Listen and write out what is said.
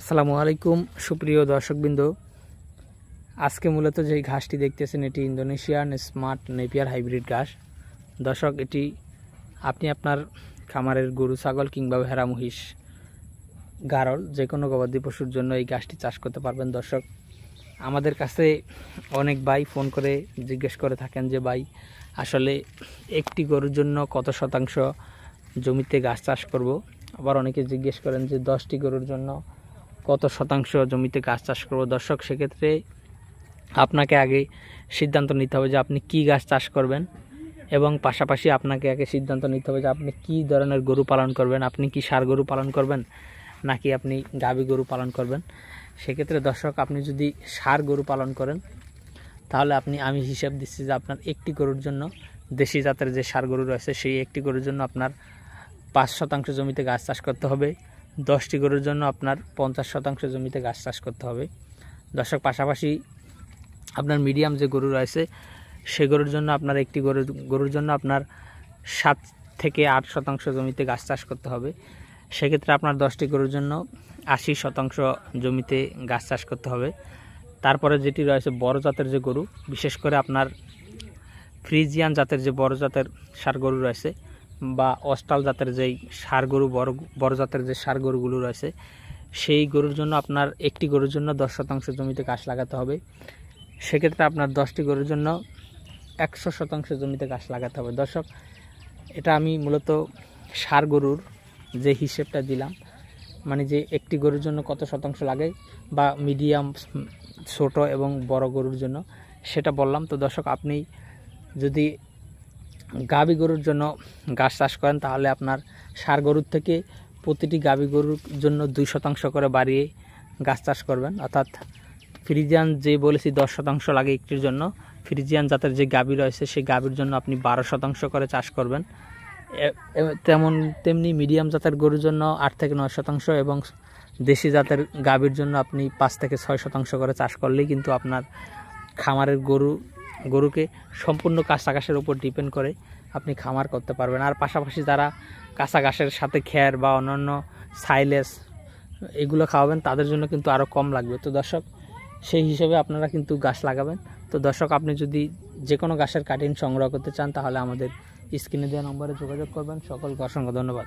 আসসালামু আলাইকুম সুপ্রিয় দর্শকবৃন্দ। আজকে মূলত যে ঘাসটি দেখতেছেন এটি ইন্দোনেশিয়ান স্মার্ট নেপিয়ার হাইব্রিড ঘাস। দর্শক, এটি আপনি আপনার খামারের গরু ছাগল কিংবা ভেড়া মহিষ গারল যে কোনো গবাদি পশুর জন্য এই ঘাসটি চাষ করতে পারবেন। দর্শক, আমাদের কাছে অনেক ভাই ফোন করে জিজ্ঞেস করে থাকেন যে ভাই আসলে একটি গরুর জন্য কত শতাংশ জমিতে ঘাস চাষ করব। আবার অনেকে জিজ্ঞেস করেন যে 10টি গরুর জন্য কত শতাংশ জমিতে ঘাস চাষ করব। দর্শক, সেক্ষেত্রে আপনাকে আগে সিদ্ধান্ত নিতে হবে যে আপনি কি ঘাস চাষ করবেন, এবং পাশাপাশি আপনাকে আগে সিদ্ধান্ত নিতে হবে যে আপনি কি ধরনের গরু পালন করবেন। আপনি কি ষাঁড় গরু পালন করবেন নাকি আপনি গাভী গরু পালন করবেন। সেক্ষেত্রে দর্শক, আপনি যদি ষাঁড় গরু পালন করেন তাহলে আমি হিসাব দিচ্ছি যে আপনার একটি গরুর জন্য, দেশি জাতের যে ষাঁড় গরু রয়েছে সেই একটি গরুর জন্য আপনার 5% জমিতে ঘাস চাষ করতে হবে। 10টি গরুর জন্য আপনার 50% জমিতে ঘাস চাষ করতে হবে। দর্শক, পাশাপাশি আপনার মিডিয়াম যে গরু রয়েছে সে গরুর জন্য আপনার একটি গরুর জন্য আপনার 7 থেকে 8% জমিতে ঘাস চাষ করতে হবে। সেক্ষেত্রে আপনার 10টি গরুর জন্য 80% জমিতে ঘাস চাষ করতে হবে। তারপরে যেটি রয়েছে বড় জাতের যে গরু, বিশেষ করে আপনার ফ্রিজিয়ান জাতের যে বড় জাতের ষাঁড় গরু রয়েছে বা অস্টাল জাতের যেই ষাঁড় গরু, বড় জাতের যে ষাঁড় গরুগুলো রয়েছে সেই গরুর জন্য আপনার একটি গরুর জন্য 10% জমিতে ঘাস লাগাতে হবে। সেক্ষেত্রে আপনার 10টি গরুর জন্য 100% জমিতে ঘাস লাগাতে হবে। দর্শক, এটা আমি মূলত ষাঁড় গরুর যে হিসেবটা দিলাম, মানে যে একটি গরুর জন্য কত শতাংশ লাগে বা মিডিয়াম, ছোট এবং বড় গরুর জন্য সেটা বললাম। তো দর্শক, আপনি যদি গাভী গরুর জন্য ঘাস চাষ করেন তাহলে আপনার ষাঁড় গরুর থেকে প্রতিটি গাভী গরুর জন্য 2% করে বাড়িয়ে ঘাস চাষ করবেন। অর্থাৎ ফ্রিজিয়ান যে বলেছি 10% লাগে একটির জন্য, ফ্রিজিয়ান জাতের যে গাভী রয়েছে সেই গাভীর জন্য আপনি 12% করে চাষ করবেন। তেমনি মিডিয়াম জাতের গরুর জন্য 8 থেকে 9% এবং দেশি জাতের গাভীর জন্য আপনি 5 থেকে 6% করে চাষ করলেই কিন্তু আপনার খামারের গরুকে সম্পূর্ণ কাঁচা ঘাসের উপর ডিপেন্ড করে আপনি খামার করতে পারবেন। আর পাশাপাশি যারা কাঁচা ঘাসের সাথে খ্যার বা অন্যান্য সাইলেজ এগুলো খাওয়াবেন তাদের জন্য কিন্তু আরও কম লাগবে। তো দর্শক, সেই হিসেবে আপনারা কিন্তু ঘাস লাগাবেন। তো দর্শক, আপনি যদি যে কোনো ঘাসের কাটিং সংগ্রহ করতে চান তাহলে আমাদের স্ক্রিনে দেওয়া নম্বরে যোগাযোগ করবেন। সকলকে অসংখ্য ধন্যবাদ।